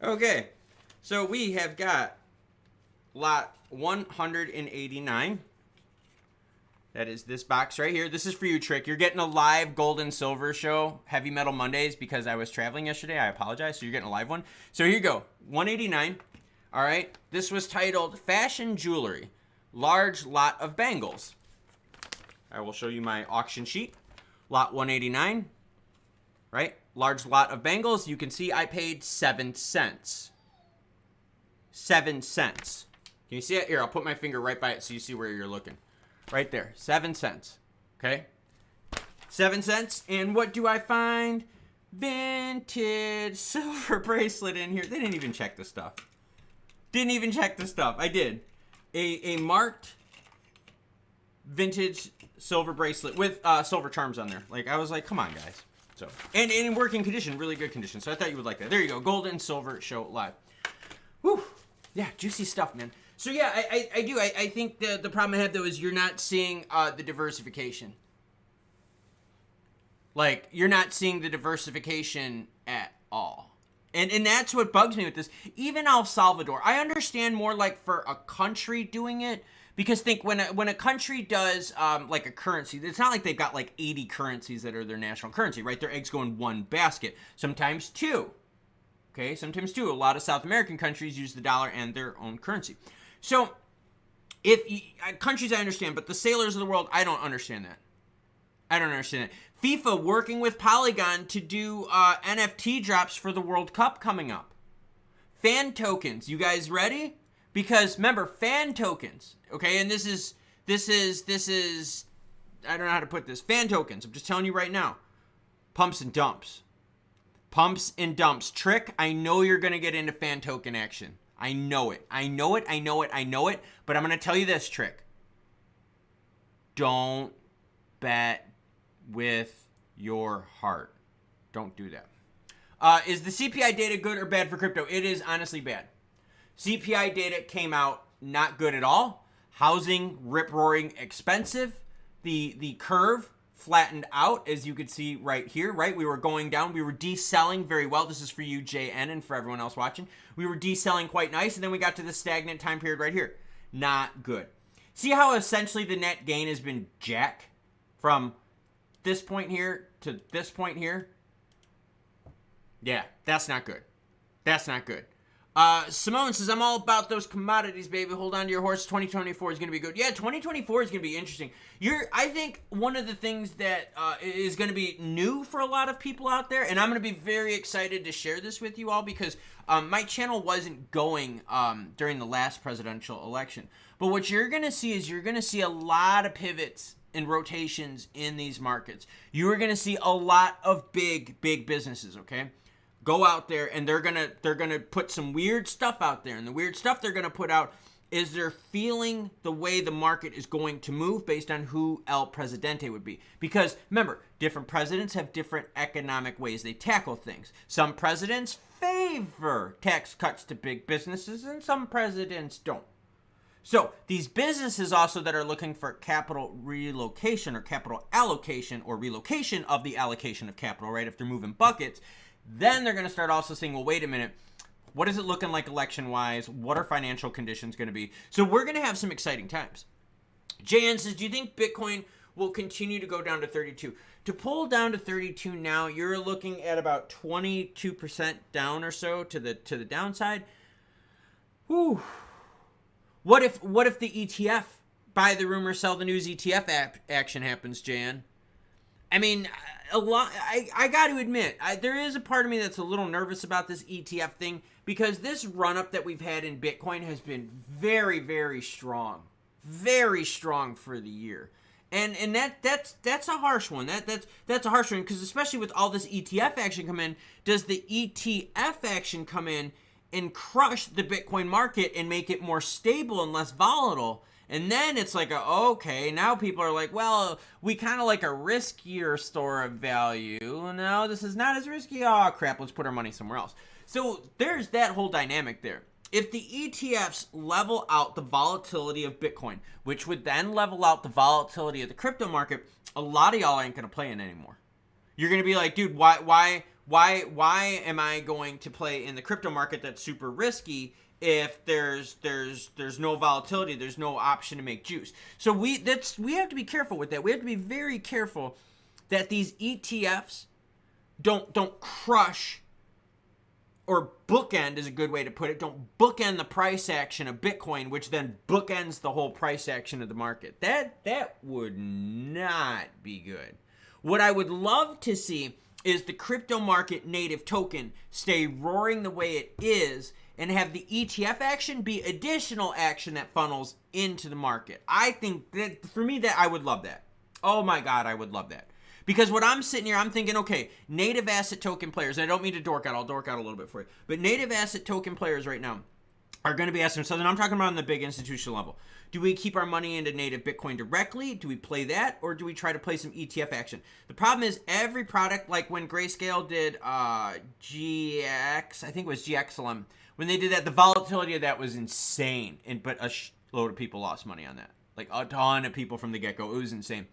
A: Okay, so we have got lot 189. That is this box right here. This is for you, Trick. You're getting a live gold and silver show, Heavy Metal Mondays, because I was traveling yesterday. I apologize. So you're getting a live one. So here you go. 189. All right. This was titled Fashion Jewelry. Large lot of bangles. I will show you my auction sheet. Lot 189. Right? Large lot of bangles. You can see I paid 7 cents. 7 cents. Can you see it? Here, I'll put my finger right by it so you see where you're looking. Right there, 7 cents, okay? 7 cents, and what do I find? Vintage silver bracelet in here. They didn't even check the stuff. I did. A marked vintage silver bracelet with silver charms on there. Like, I was like, come on, guys. So, and in working condition, really good condition. So I thought you would like that. There you go, gold and silver show live. Whew. Yeah, juicy stuff, man. So yeah, I do. I think the problem I have though is you're not seeing the diversification. Like, you're not seeing the diversification at all. And that's what bugs me with this. Even El Salvador, I understand more like for a country doing it, because think when a country does like a currency, it's not like they've got like 80 currencies that are their national currency, right? Their eggs go in one basket, sometimes two. Okay, sometimes two. A lot of South American countries use the dollar and their own currency. So, countries I understand, but the sailors of the world, I don't understand that. FIFA working with Polygon to do NFT drops for the World Cup coming up. Fan tokens, you guys ready? Because remember, fan tokens, okay? And this is, I don't know how to put this. Fan tokens, I'm just telling you right now. Pumps and dumps. Trick, I know you're going to get into fan token action. I know it. But I'm going to tell you this, Trick. Don't bet with your heart. Don't do that. Is the CPI data good or bad for crypto? It is honestly bad. CPI data came out not good at all. Housing rip-roaring expensive. The curve flattened out, as you could see right here, right? We were going down. We were deselling very well. This is for you, JN, and for everyone else watching. We were deselling quite nice, and then we got to the stagnant time period right here. Not good. See how essentially the net gain has been jack from this point here to this point here? Yeah, that's not good. Simone says, I'm all about those commodities, baby. Hold on to your horse. 2024 is going to be good. Yeah, 2024 is going to be interesting. I think one of the things that is going to be new for a lot of people out there, and I'm going to be very excited to share this with you all because my channel wasn't going during the last presidential election. But what you're going to see is you're going to see a lot of pivots and rotations in these markets. You are going to see a lot of big businesses, okay? Go out there and they're gonna put some weird stuff out there, and the weird stuff they're gonna put out is they're feeling the way the market is going to move based on who El Presidente would be. Because remember, different presidents have different economic ways they tackle things. Some presidents favor tax cuts to big businesses, and some presidents don't. So these businesses also that are looking for capital relocation or capital allocation or relocation of the allocation of capital, right? If they're moving buckets, then they're going to start also saying, well, wait a minute, what is it looking like election-wise? What are financial conditions going to be? So we're going to have some exciting times. JN says, do you think Bitcoin will continue to go down to 32? To pull down to 32 now, you're looking at about 22% down or so to the downside. Whew. What if the ETF, buy the rumor, sell the news ETF action happens, Jan? I mean, a lot. I got to admit, there is a part of me that's a little nervous about this ETF thing because this run-up that we've had in Bitcoin has been very, very strong for the year. And that's a harsh one. That's a harsh one because especially with all this ETF action come in, does the ETF action come in and crush the Bitcoin market and make it more stable and less volatile? And then it's like, okay, now people are like, well, we kind of like a riskier store of value. No, this is not as risky. Oh, crap, let's put our money somewhere else. So there's that whole dynamic there. If the ETFs level out the volatility of Bitcoin, which would then level out the volatility of the crypto market, a lot of y'all ain't going to play in anymore. You're going to be like, dude, why am I going to play in the crypto market that's super risky if there's no volatility, there's no option to make juice? So we have to be careful with that. We have to be very careful that these ETFs don't crush, or bookend is a good way to put it. Don't bookend the price action of Bitcoin, which then bookends the whole price action of the market. That would not be good. What I would love to see is the crypto market native token stay roaring the way it is and have the ETF action be additional action that funnels into the market. I think that, for me, that I would love that. Oh my God, I would love that. Because what I'm sitting here, I'm thinking, okay, native asset token players, and I don't mean to dork out, I'll dork out a little bit for you, but native asset token players right now are going to be asking themselves, and I'm talking about on the big institutional level, do we keep our money into native Bitcoin directly? Do we play that? Or do we try to play some ETF action? The problem is every product, like when Grayscale did GX, I think it was GXLM, when they did that, the volatility of that was insane, but a load of people lost money on that. Like a ton of people from the get-go. It was insane.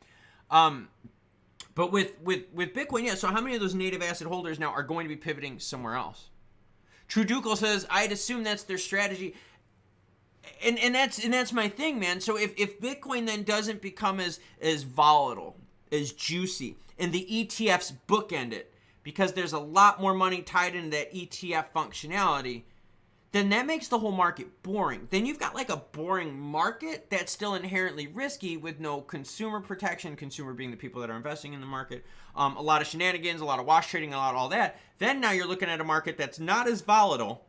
A: But with Bitcoin, yeah, so how many of those native asset holders now are going to be pivoting somewhere else? True Ducal says, I'd assume that's their strategy. And that's my thing, man. So if Bitcoin then doesn't become as volatile, as juicy, and the ETFs bookend it, because there's a lot more money tied into that ETF functionality, then that makes the whole market boring. Then you've got like a boring market that's still inherently risky with no consumer protection, consumer being the people that are investing in the market, a lot of shenanigans, a lot of wash trading, a lot of all that. Then now you're looking at a market that's not as volatile,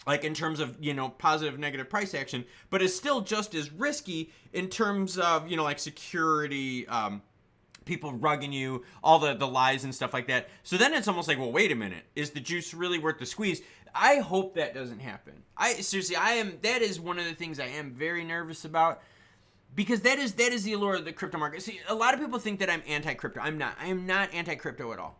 A: like in terms of, positive, negative price action, but is still just as risky in terms of, like security, people rugging you, all the lies and stuff like that. So then it's almost like, well, wait a minute, is the juice really worth the squeeze? I hope that doesn't happen. That is one of the things I am very nervous about, because that is the allure of the crypto market. See, a lot of people think that I'm anti-crypto. I'm not. I am not anti-crypto at all.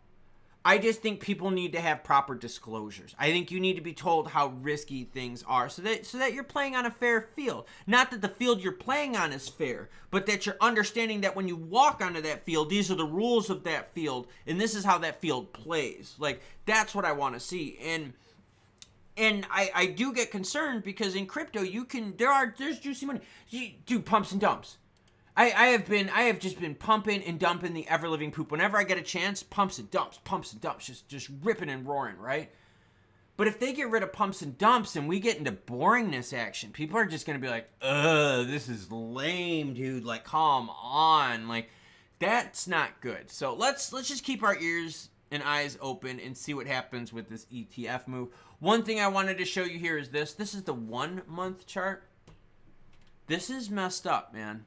A: I just think people need to have proper disclosures. I think you need to be told how risky things are so that you're playing on a fair field. Not that the field you're playing on is fair, but that you're understanding that when you walk onto that field, these are the rules of that field, and this is how that field plays. Like, that's what I want to see. And I do get concerned because in crypto there's juicy money. You do pumps and dumps. I have just been pumping and dumping the ever living poop. Whenever I get a chance, pumps and dumps, just ripping and roaring, right? But if they get rid of pumps and dumps and we get into boringness action, people are just gonna be like, this is lame, dude. Like, come on. Like, that's not good. So let's just keep our ears and eyes open and see what happens with this ETF move. One thing I wanted to show you here is this. This is the 1 month chart. This is messed up, man.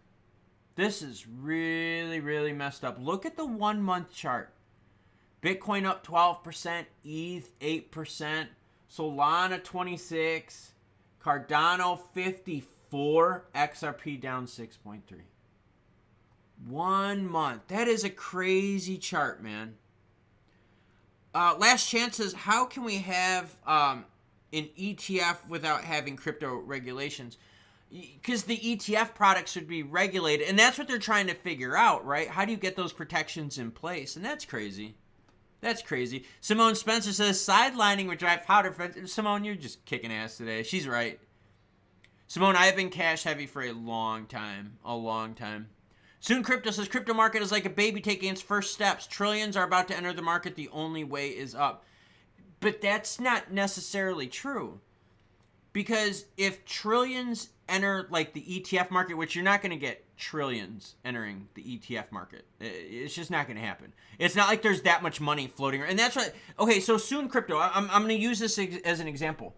A: This is really, really messed up. Look at the 1 month chart. Bitcoin up 12%, ETH 8%, Solana 26, Cardano 54, XRP down 6.3. 1 month. That is a crazy chart, man. Last chance says, how can we have an ETF without having crypto regulations? because the ETF products should be regulated, and that's what they're trying to figure out, right? How do you get those protections in place? And that's crazy. That's crazy. Simone Spencer says, sidelining with dry powder. Simone, you're just kicking ass today. She's right. Simone, I have been cash heavy for a long time. A long time. Soon Crypto says, crypto market is like a baby taking its first steps. Trillions are about to enter the market. The only way is up. But that's not necessarily true. Because if trillions enter like the ETF market, which you're not going to get trillions entering the ETF market. It's just not going to happen. It's not like there's that much money floating around. And that's what, okay, so Soon Crypto, I'm going to use this as an example.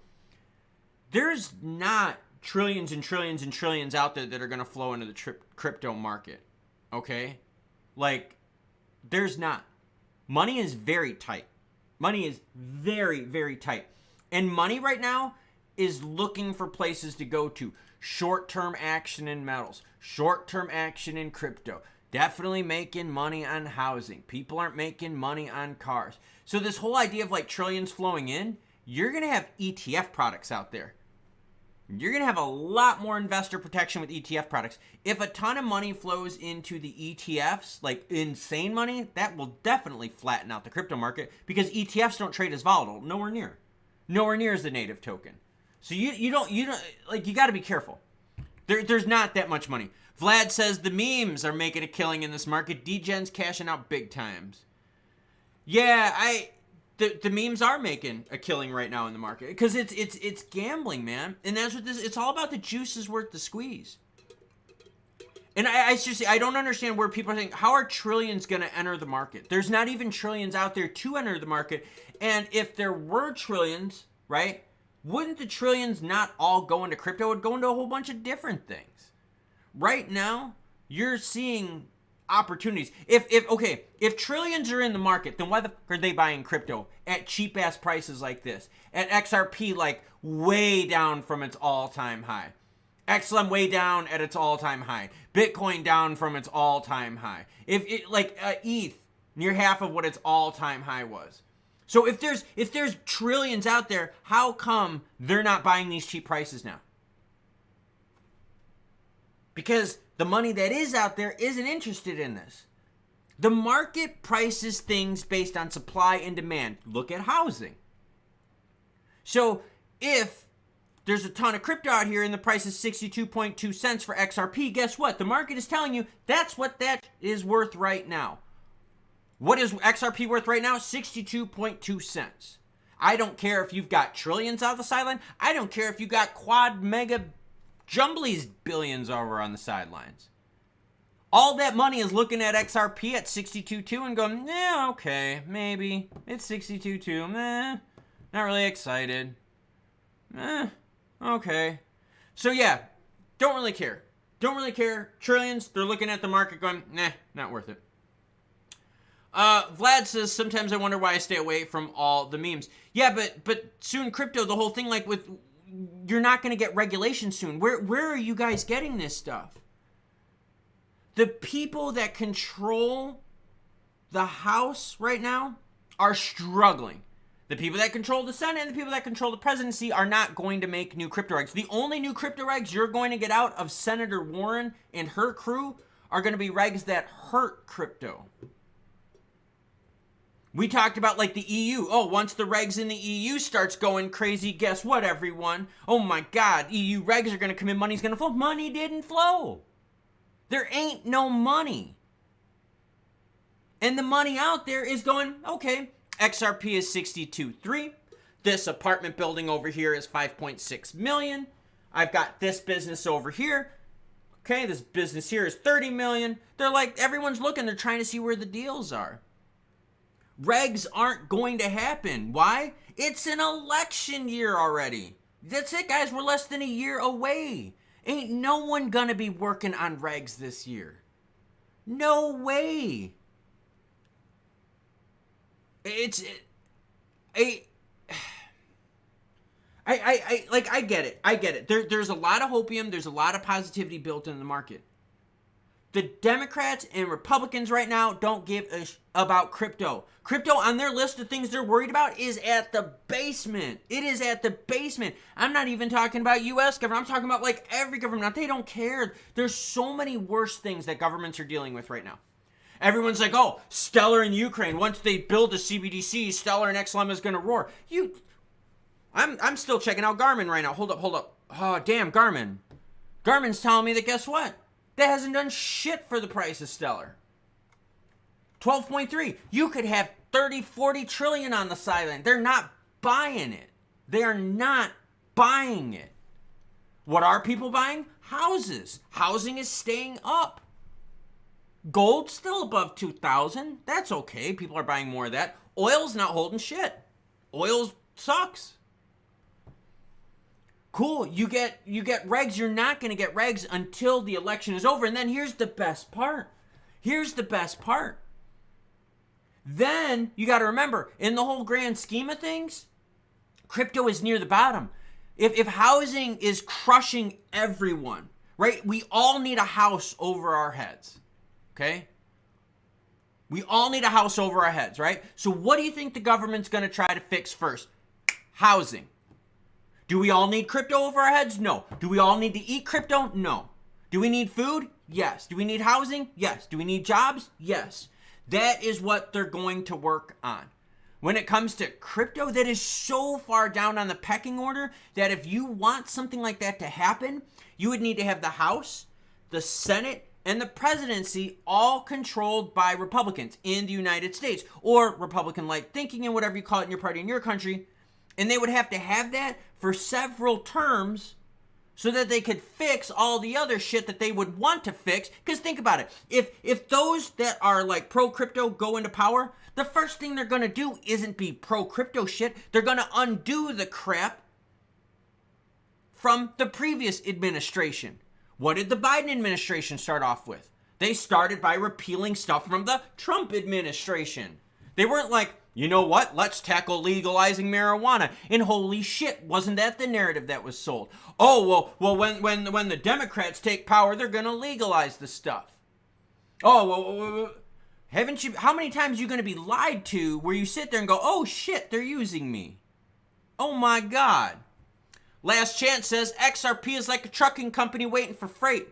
A: There's not trillions and trillions and trillions out there that are going to flow into the crypto market. Okay? Like, there's not. Money is very tight. Money is very, very tight. And money right now is looking for places to go to. Short-term action in metals. Short-term action in crypto. Definitely making money on housing. People aren't making money on cars. So this whole idea of like trillions flowing in, you're going to have ETF products out there. You're going to have a lot more investor protection with ETF products. If a ton of money flows into the ETFs, like insane money, that will definitely flatten out the crypto market because ETFs don't trade as volatile. Nowhere near. Nowhere near as the native token. So you don't like, you got to be careful. There's not that much money. Vlad says the memes are making a killing in this market. Degen's cashing out big times. Yeah, the memes are making a killing right now in the market because it's gambling, man. And that's what it's all about. The juice is worth the squeeze. And I seriously, I don't understand where people are saying, how are trillions going to enter the market? There's not even trillions out there to enter the market. And if there were trillions, right, wouldn't the trillions not all go into crypto? It would go into a whole bunch of different things. Right now, you're seeing opportunities. If trillions are in the market, then why the fuck are they buying crypto at cheap ass prices like this? At XRP, like way down from its all-time high. XLM way down at its all-time high. Bitcoin down from its all-time high. ETH near half of what its all-time high was. So if there's trillions out there, how come they're not buying these cheap prices now? Because the money that is out there isn't interested in this. The market prices things based on supply and demand. Look at housing. So if there's a ton of crypto out here and the price is 62.2 cents for XRP, guess what? The market is telling you that's what that is worth right now. What is XRP worth right now? 62.2 cents. I don't care if you've got trillions out the sideline. I don't care if you got quad mega jumblies billions over on the sidelines. All that money is looking at XRP at 62.2 and going, yeah, okay, maybe. It's 62.2. Meh, not really excited. Okay. So yeah, don't really care. Don't really care. Trillions, they're looking at the market going, nah, not worth it. Vlad says, sometimes I wonder why I stay away from all the memes. Yeah, but soon crypto, the whole thing, like with, you're not going to get regulation soon. Where are you guys getting this stuff? The people that control the House right now are struggling. The people that control the Senate and the people that control the presidency are not going to make new crypto regs. The only new crypto regs you're going to get out of Senator Warren and her crew are going to be regs that hurt crypto. We talked about like the EU. Oh, once the regs in the EU starts going crazy, guess what, everyone? Oh my God, EU regs are going to come in, money's going to flow. Money didn't flow. There ain't no money. And the money out there is going, okay, XRP is 62.3. This apartment building over here is 5.6 million. I've got this business over here. Okay, this business here is 30 million. They're like, everyone's looking, they're trying to see where the deals are. Regs aren't going to happen. Why? It's an election year already. That's it, guys. We're less than a year away. Ain't no one gonna be working on regs this year. No way. I get it. I get it. There's a lot of hopium. There's a lot of positivity built into the market. The Democrats and Republicans right now don't give a about crypto. Crypto on their list of things they're worried about is at the basement. It is at the basement. I'm not even talking about U.S. government. I'm talking about like every government. They don't care. There's so many worse things that governments are dealing with right now. Everyone's like, oh, Stellar in Ukraine. Once they build a CBDC, Stellar and XLM is going to roar. I'm still checking out Garmin right now. Hold up. Oh, damn, Garmin. Garmin's telling me that guess what? That hasn't done shit for the price of Stellar. 12.3. You could have 30, 40 trillion on the sideline. They're not buying it. They are not buying it. What are people buying? Houses. Housing is staying up. Gold still above 2,000. That's okay. People are buying more of that. Oil's not holding shit. Oil sucks. Cool, you get regs. You're not going to get regs until the election is over. And then here's the best part. Then you got to remember, in the whole grand scheme of things, crypto is near the bottom. If housing is crushing everyone, right? We all need a house over our heads, okay? We all need a house over our heads, right? So what do you think the government's going to try to fix first? Housing. Do we all need crypto over our heads? No. Do we all need to eat crypto? No. Do we need food? Yes. Do we need housing? Yes. Do we need jobs? Yes. That is what they're going to work on. When it comes to crypto, that is so far down on the pecking order that if you want something like that to happen, you would need to have the House, the Senate, and the presidency all controlled by Republicans in the United States, or Republican-like thinking and whatever you call it in your party in your country. And they would have to have that for several terms so that they could fix all the other shit that they would want to fix. Because think about it. If those that are like pro-crypto go into power, the first thing they're going to do isn't be pro-crypto shit. They're going to undo the crap from the previous administration. What did the Biden administration start off with? They started by repealing stuff from the Trump administration. They weren't like, you know what? Let's tackle legalizing marijuana. And holy shit, wasn't that the narrative that was sold? Oh, well, when the Democrats take power, they're going to legalize the stuff. Oh, well, haven't you? How many times are you going to be lied to where you sit there and go, oh shit, they're using me? Oh my God. Last Chance says XRP is like a trucking company waiting for freight.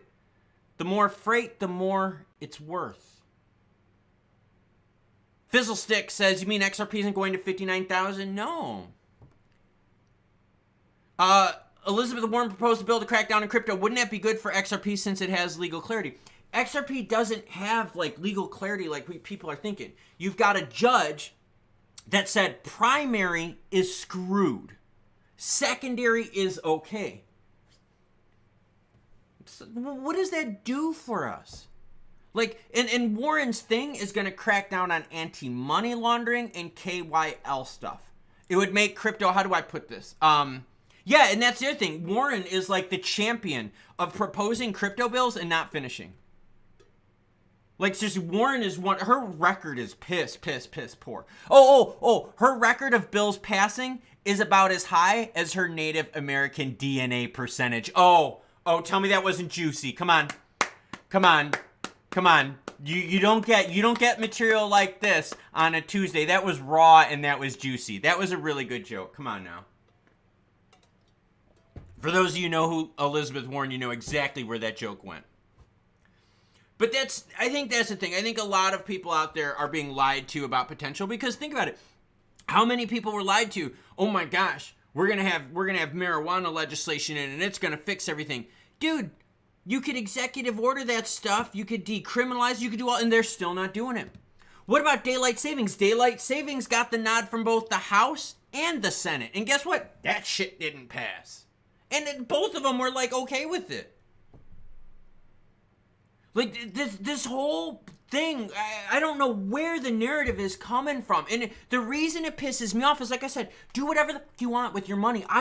A: The more freight, the more it's worth. Fizzlestick says, you mean XRP isn't going to 59,000? No. Elizabeth Warren proposed a bill to crack down on crypto. Wouldn't that be good for XRP since it has legal clarity? XRP doesn't have like legal clarity like people are thinking. You've got a judge that said primary is screwed. Secondary is okay. So what does that do for us? Like, and Warren's thing is going to crack down on anti-money laundering and KYL stuff. It would make crypto, how do I put this? Yeah, and that's the other thing. Warren is like the champion of proposing crypto bills and not finishing. Like, just Warren is one, her record is piss poor. Her record of bills passing is about as high as her Native American DNA percentage. Oh, tell me that wasn't juicy. Come on. You don't get material like this on a Tuesday. That was raw and that was juicy. That was a really good joke. Come on now. For those of you who know who Elizabeth Warren, you know exactly where that joke went. But I think that's the thing. I think a lot of people out there are being lied to about potential because think about it. How many people were lied to? Oh my gosh, we're gonna have marijuana legislation in and it's gonna fix everything. Dude, you could executive order that stuff. You could decriminalize. You could do all, and they're still not doing it. What about daylight savings? Daylight savings got the nod from both the House and the Senate. And guess what? That shit didn't pass. And then both of them were like okay with it. Like this whole thing, I don't know where the narrative is coming from. And the reason it pisses me off is, like I said, do whatever the fuck you want with your money. I